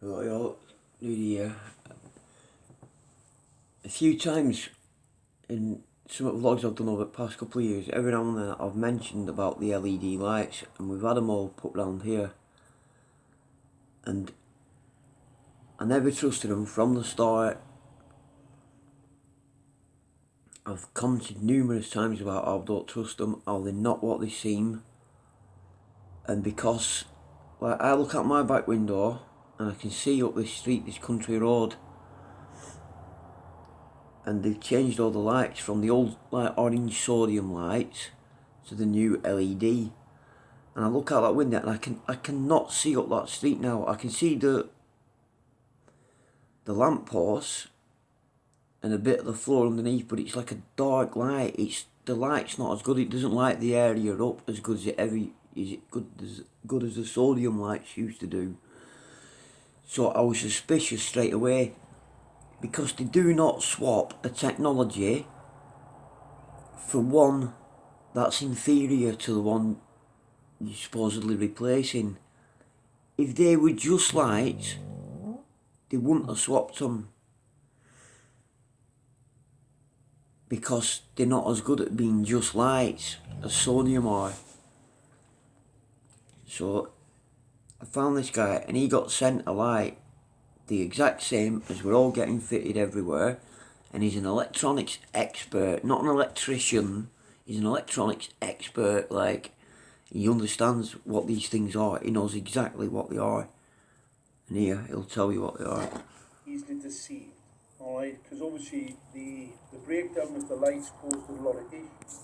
Right, y'all, new year. A few times in some of the vlogs I've done over the past couple of years, every now and then I've mentioned about the LED lights, and we've had them all put round here. And I never trusted them from the start. I've commented numerous times about how I don't trust them, how they're not what they seem. And because, like, I look out my back window and I can see up this street, this country road, and they've changed all the lights from the old like orange sodium lights to the new LED. And I look out that window and I cannot see up that street now. I can see the lamp posts and a bit of the floor underneath, but it's like a dark light. The light's not as good. It doesn't light the area up as good as it ever is. It good as the sodium lights used to do. So I was suspicious straight away, because they do not swap a technology for one that's inferior to the one you're supposedly replacing. If they were just lights, they wouldn't have swapped them, because they're not as good at being just lights as sodium are. So I found this guy and he got sent a light the exact same as we're all getting fitted everywhere, and he's an electronics expert, not an electrician. He's an electronics expert. Like, he understands what these things are. He knows exactly what they are, and here he'll tell you what they are. Easily deceived, alright, because obviously the breakdown of the lights caused a lot of issues.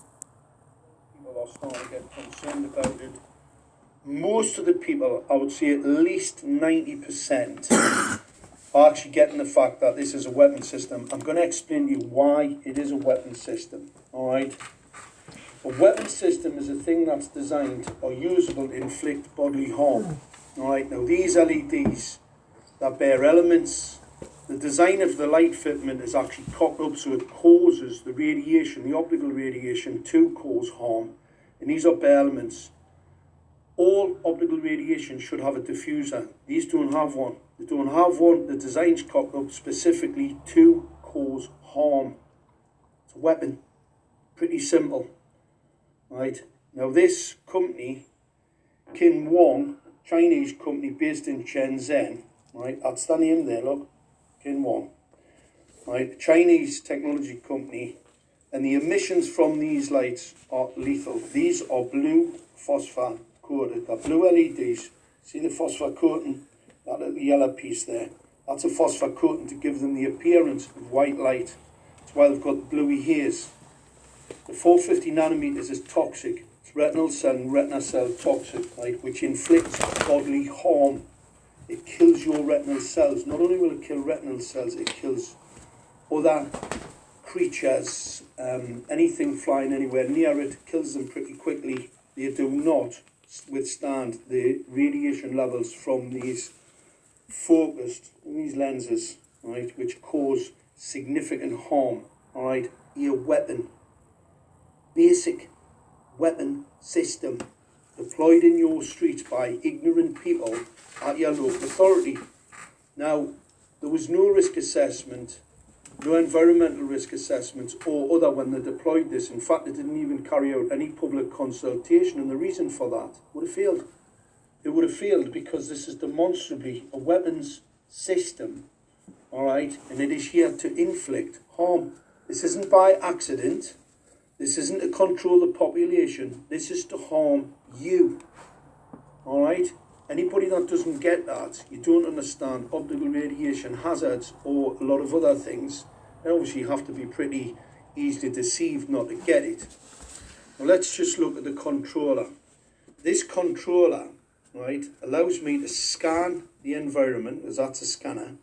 People are starting to get concerned about it. Most of the people, I would say at least 90%, are actually getting the fact that this is a weapon system. I'm going to explain to you why it is a weapon system, alright? A weapon system is a thing that's designed or usable to inflict bodily harm. Alright, now these LEDs that bear elements, the design of the light fitment is actually cocked up so it causes the radiation, the optical radiation, to cause harm. And these are bare elements. All optical radiation should have a diffuser. These don't have one. They don't have one. The design's cocked up specifically to cause harm. It's a weapon. Pretty simple. Right. Now this company, Kin Wong, Chinese company based in Shenzhen, right, that's the name there, look, Kin Wong, right, Chinese technology company, and the emissions from these lights are lethal. These are blue phosphor coated, they're blue LEDs. See the phosphor coating, that little yellow piece there, that's a phosphor coating to give them the appearance of white light. That's why they've got the bluey haze. The 450 nanometers is toxic. It's retinal cell and retina cell toxic, right, which inflicts bodily harm. It kills your retinal cells. Not only will it kill retinal cells, it kills other creatures, anything flying anywhere near it, kills them pretty quickly. They do not withstand the radiation levels from these focused, these lenses, right, which cause significant harm, alright, a weapon. Basic weapon system deployed in your streets by ignorant people at your local authority. Now, there was no risk assessment, no environmental risk assessments or other when they deployed this. In fact, they didn't even carry out any public consultation, and the reason for that would have failed. It would have failed because this is demonstrably a weapons system, alright, and it is here to inflict harm. This isn't by accident. This isn't to control the population. This is to harm you. Alright? Anybody that doesn't get that, you don't understand optical radiation hazards or a lot of other things, then obviously you have to be pretty easily deceived not to get it. Now let's just look at the controller. This controller, right, allows me to scan the environment, as that's a scanner,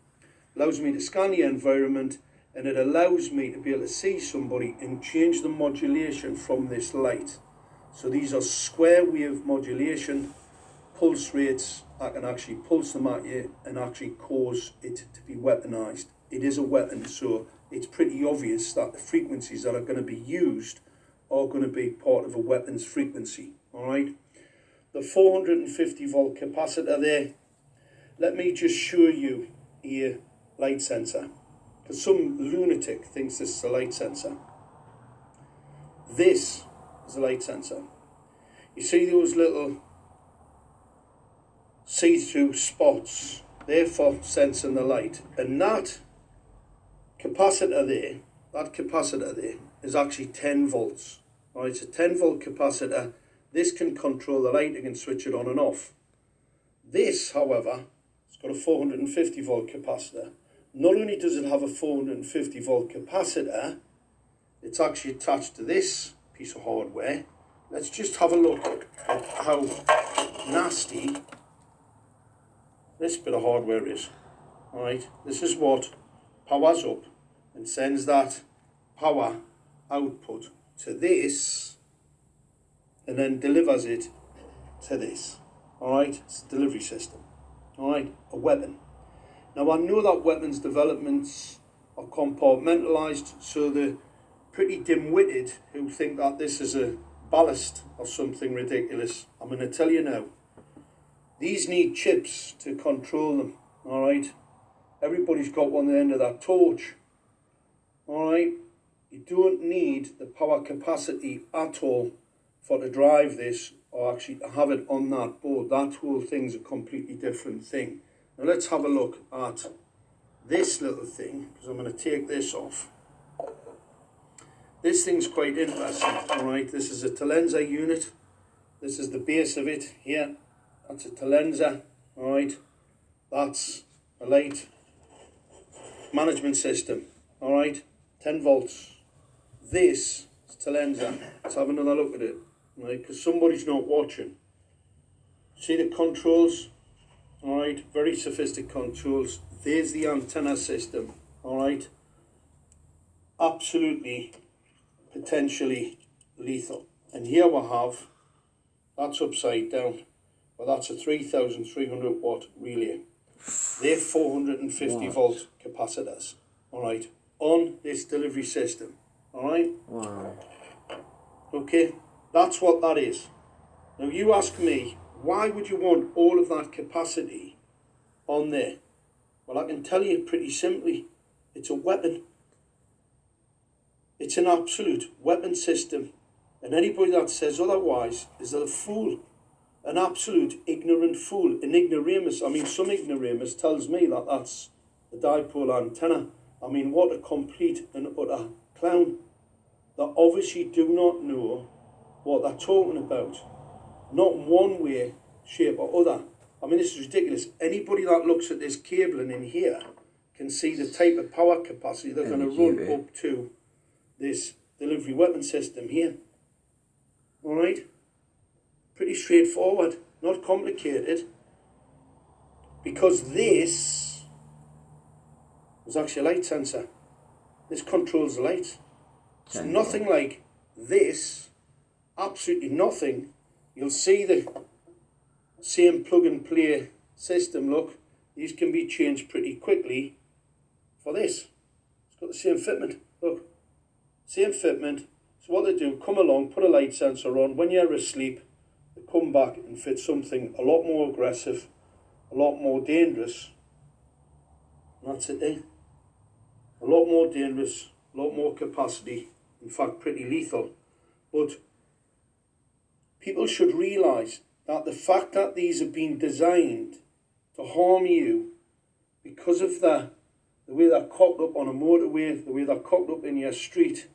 allows me to scan the environment, and it allows me to be able to see somebody and change the modulation from this light. So these are square wave modulation, pulse rates. I can actually pulse them at you and actually cause it to be weaponized. It is a weapon, so it's pretty obvious that the frequencies that are going to be used are going to be part of a weapons frequency. Alright, the 450 volt capacitor there, let me just show you here light sensor, because some lunatic thinks this is a light sensor. This is a light sensor. You see those little see-through spots? They're for sensing the light, and that capacitor there is actually 10 volts. Right, it's a 10 volt capacitor. This can control the light, you can switch it on and off. This, however, it's got a 450 volt capacitor. Not only does it have a 450 volt capacitor, it's actually attached to this piece of hardware. Let's just have a look at how nasty this bit of hardware is. Alright, this is what powers up and sends that power output to this and then delivers it to this. Alright, it's a delivery system. Alright, a weapon. Now I know that weapons developments are compartmentalised, so they're pretty dim-witted who think that this is a ballast or something ridiculous. I'm going to tell you now, these need chips to control them. Alright, everybody's got one at the end of that torch. Alright, you don't need the power capacity at all for to drive this or actually to have it on that board. That whole thing's a completely different thing. Now let's have a look at this little thing, because I'm going to take this off. This thing's quite interesting. Alright, this is a T unit. This is the base of it here. That's a T. Alright, that's a light management system. Alright, 10 volts. This is T. Let's have another look at it, right? Because somebody's not watching. See the controls? Alright, very sophisticated controls. There's the antenna system. Alright, absolutely, potentially lethal. And here we have, that's upside down, but that's a 3,300 watt relay. They're 450 volt capacitors. Alright, on this delivery system. Alright? Wow. Okay, that's what that is. Now you ask me, why would you want all of that capacity on there? Well, I can tell you pretty simply, it's a weapon. It's an absolute weapon system. And anybody that says otherwise is a fool. An absolute ignorant fool. An ignoramus. I mean, some ignoramus tells me that that's a dipole antenna. I mean, what a complete and utter clown. They obviously do not know what they're talking about. Not in one way, shape or other. I mean, this is ridiculous. Anybody that looks at this cabling in here can see the type of power capacity they're going to run up to this delivery weapon system here. Alright? Pretty straightforward. Not complicated. Because this is actually a light sensor. This controls the light. It's nothing like this. Absolutely nothing. You'll see the same plug and play system. Look, these can be changed pretty quickly for this. It's got the same fitment. Look, same fitment. So what they do, come along, put a light sensor on. When you're asleep, they come back and fit something a lot more aggressive, a lot more dangerous. And that's it there. A lot more dangerous, a lot more capacity. In fact, pretty lethal. But people should realise that the fact that these have been designed to harm you because of the way they're cocked up on a motorway, the way they're cocked up in your street,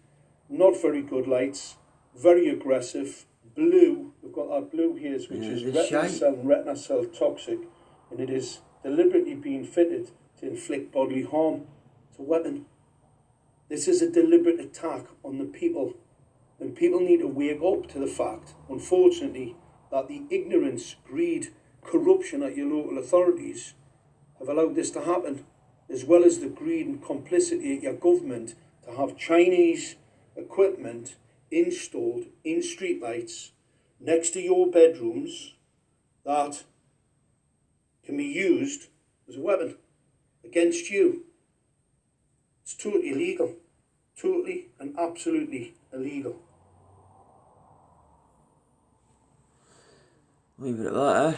not very good lights, very aggressive, blue, we've got that blue here, which is retina cell toxic, and it is deliberately being fitted to inflict bodily harm. It's a weapon. This is a deliberate attack on the people. And people need to wake up to the fact, unfortunately, that the ignorance, greed, corruption at your local authorities have allowed this to happen, as well as the greed and complicity at your government to have Chinese equipment installed in streetlights next to your bedrooms that can be used as a weapon against you. It's totally illegal. Totally and absolutely illegal. Leave it at that, eh?